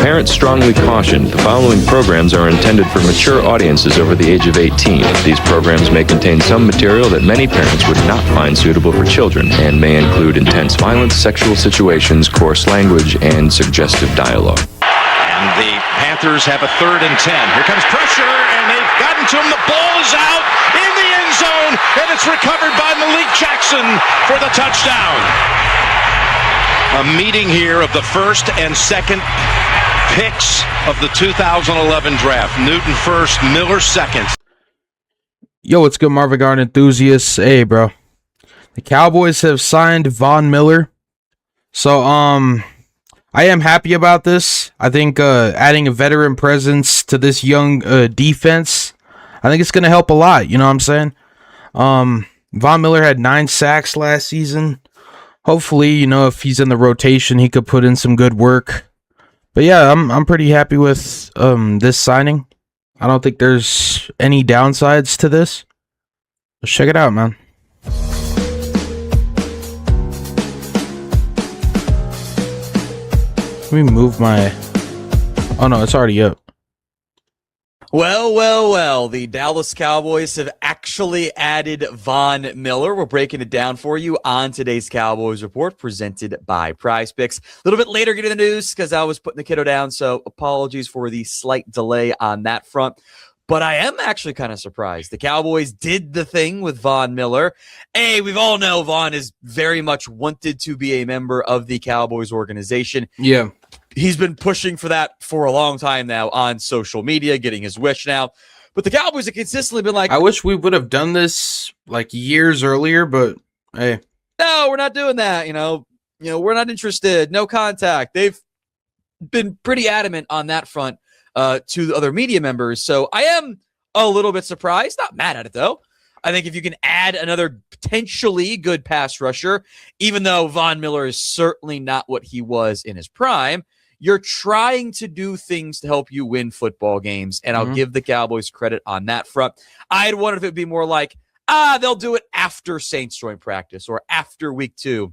Parents strongly caution the following programs are intended for mature audiences over the age of 18. These programs may contain some material that many parents would not find suitable for children and may include intense violence, sexual situations, coarse language, and suggestive dialogue. And the Panthers have a 3rd and 10. Here comes pressure, and they've gotten to him. The ball is out in the end zone, and it's recovered by Malik Jackson for the touchdown. A meeting here of the first and second picks of the 2011 draft. Newton first, Miller second. Yo, what's good, Marvin EST enthusiasts? Hey, bro. The Cowboys have signed Von Miller. So, I am happy about this. I think adding a veteran presence to this young defense, I think it's going to help a lot. You know what I'm saying? Von Miller had 9 sacks last season. Hopefully, you know, if he's in the rotation, he could put in some good work. But yeah, I'm pretty happy with this signing. I don't think there's any downsides to this. Let's check it out, man. Let me move my... Oh no, it's already up. Well, the Dallas Cowboys have actually added Von Miller. We're breaking it down for you on today's Cowboys Report, presented by Prize Picks. A little bit later getting the news because I was putting the kiddo down, so apologies for the slight delay on that front. But I am actually kind of surprised. The Cowboys did the thing with Von Miller. Hey, we've all know Von is very much wanted to be a member of the Cowboys organization. Yeah. He's been pushing for that for a long time now on social media, getting his wish now. But the Cowboys have consistently been like, I wish we would have done this like years earlier, but hey. No, we're not doing that. You know, we're not interested. No contact. They've been pretty adamant on that front to the other media members. So I am a little bit surprised. Not mad at it, though. I think if you can add another potentially good pass rusher, even though Von Miller is certainly not what he was in his prime, you're trying to do things to help you win football games, and I'll give the Cowboys credit on that front. I'd wonder if it would be more like, they'll do it after Saints joint practice or after week 2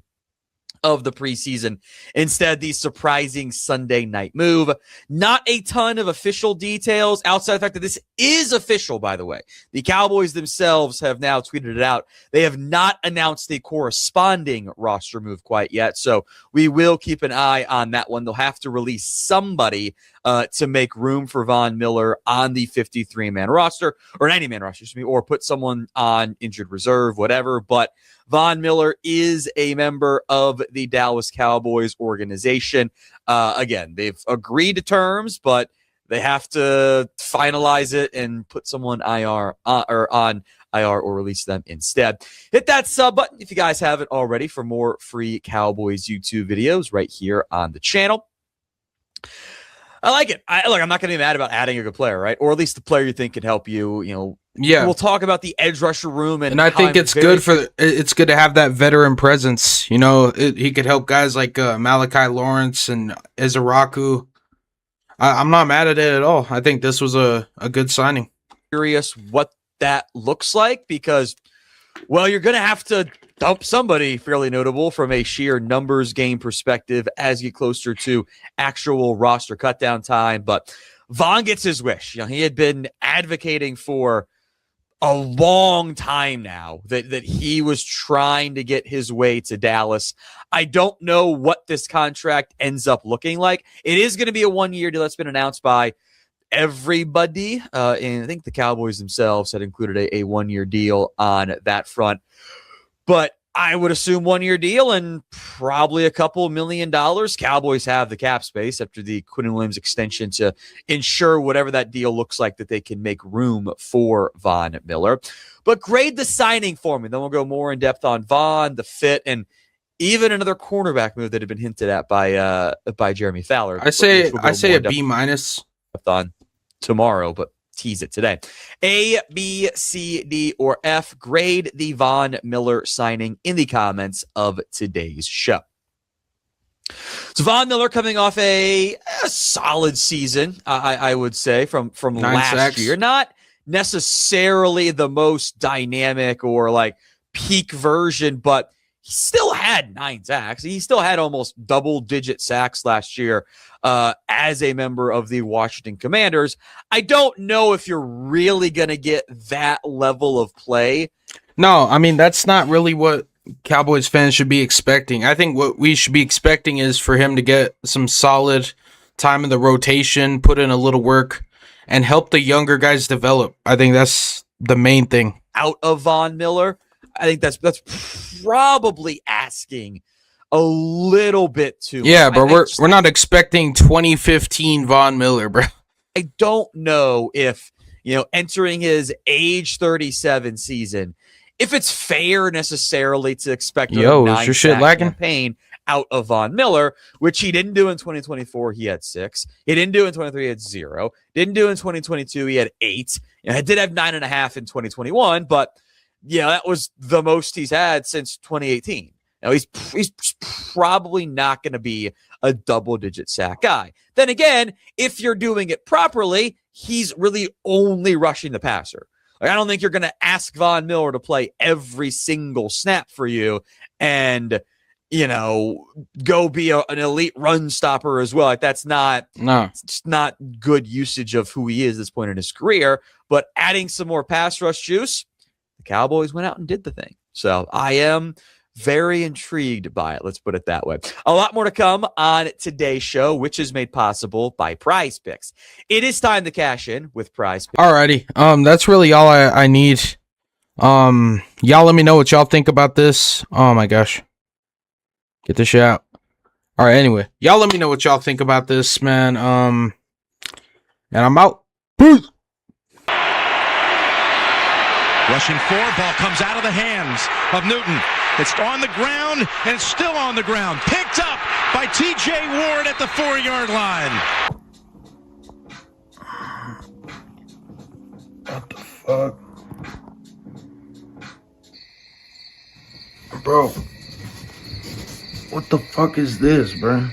of the preseason. Instead, the surprising Sunday night move. Not a ton of official details outside the fact that this is official, by the way. The Cowboys themselves have now tweeted it out. They have not announced the corresponding roster move quite yet, so we will keep an eye on that one. They'll have to release somebody to make room for Von Miller on the 53-man roster, or an 90-man roster, excuse me, or put someone on injured reserve, whatever. But Von Miller is a member of the Dallas Cowboys organization. Again, they've agreed to terms, but they have to finalize it and put someone on IR or release them instead. Hit that sub button if you guys haven't already for more free Cowboys YouTube videos right here on the channel. I like it. Look, I'm not going to be mad about adding a good player, right? Or at least the player you think can help you. You know, yeah. We'll talk about the edge rusher room, and I think it's good to have that veteran presence. You know, he could help guys like Malachi Lawrence and Izaraku. I'm not mad at it at all. I think this was a good signing. Curious what that looks like because, well, you're going to have to dump somebody fairly notable from a sheer numbers game perspective as you get closer to actual roster cutdown time. But Von gets his wish. You know, he had been advocating for a long time now that he was trying to get his way to Dallas. I don't know what this contract ends up looking like. It is going to be a 1-year deal that's been announced by everybody. And I think the Cowboys themselves had included a 1-year deal on that front. But I would assume 1-year deal and probably a couple $1 million. Cowboys have the cap space after the Quinn Williams extension to ensure whatever that deal looks like that they can make room for Von Miller. But grade the signing for me. Then we'll go more in depth on Von, the fit, and even another cornerback move that had been hinted at by Jeremy Fowler. I say a B- on tomorrow, but tease it today. A, B, C, D, or F. Grade the Von Miller signing in the comments of today's show. So Von Miller coming off a solid season, I would say, from last sacks. year. Not necessarily the most dynamic or like peak version, but he still had 9 sacks. He still had almost double-digit sacks last year as a member of the Washington Commanders. I don't know if you're really going to get that level of play. No, I mean, that's not really what Cowboys fans should be expecting. I think what we should be expecting is for him to get some solid time in the rotation, put in a little work, and help the younger guys develop. I think that's the main thing. Out of Von Miller, I think that's probably asking a little bit too much. Yeah, but we're not expecting 2015 Von Miller, bro. I don't know if, entering his age 37 season, if it's fair necessarily to expect a 9-sack campaign out of Von Miller, which he didn't do in 2024. He had 6. He didn't do in 23. He had 0. Didn't do in 2022. He had 8. I did have 9.5 in 2021, but that was the most he's had since 2018. Now he's probably not going to be a double-digit sack guy. Then again, if you're doing it properly, he's really only rushing the passer. Like, I don't think you're going to ask Von Miller to play every single snap for you and, go be an elite run stopper as well. Like, it's not good usage of who he is at this point in his career. But adding some more pass rush juice, the Cowboys went out and did the thing. So I am very intrigued by it. Let's put it that way. A lot more to come on today's show, which is made possible by Prize Picks. It is time to cash in with Prize Picks. Alrighty. That's really all I need. Y'all let me know what y'all think about this. Oh my gosh. Get this shit out. Alright, anyway. Y'all let me know what y'all think about this, man. And I'm out. Peace. Rushing 4, ball comes out of the hands of Newton. It's on the ground, and it's still on the ground. Picked up by T.J. Ward at the 4-yard line. What the fuck? Bro. What the fuck is this, bro?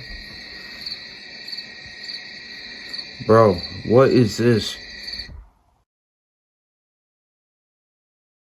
Bro, what is this?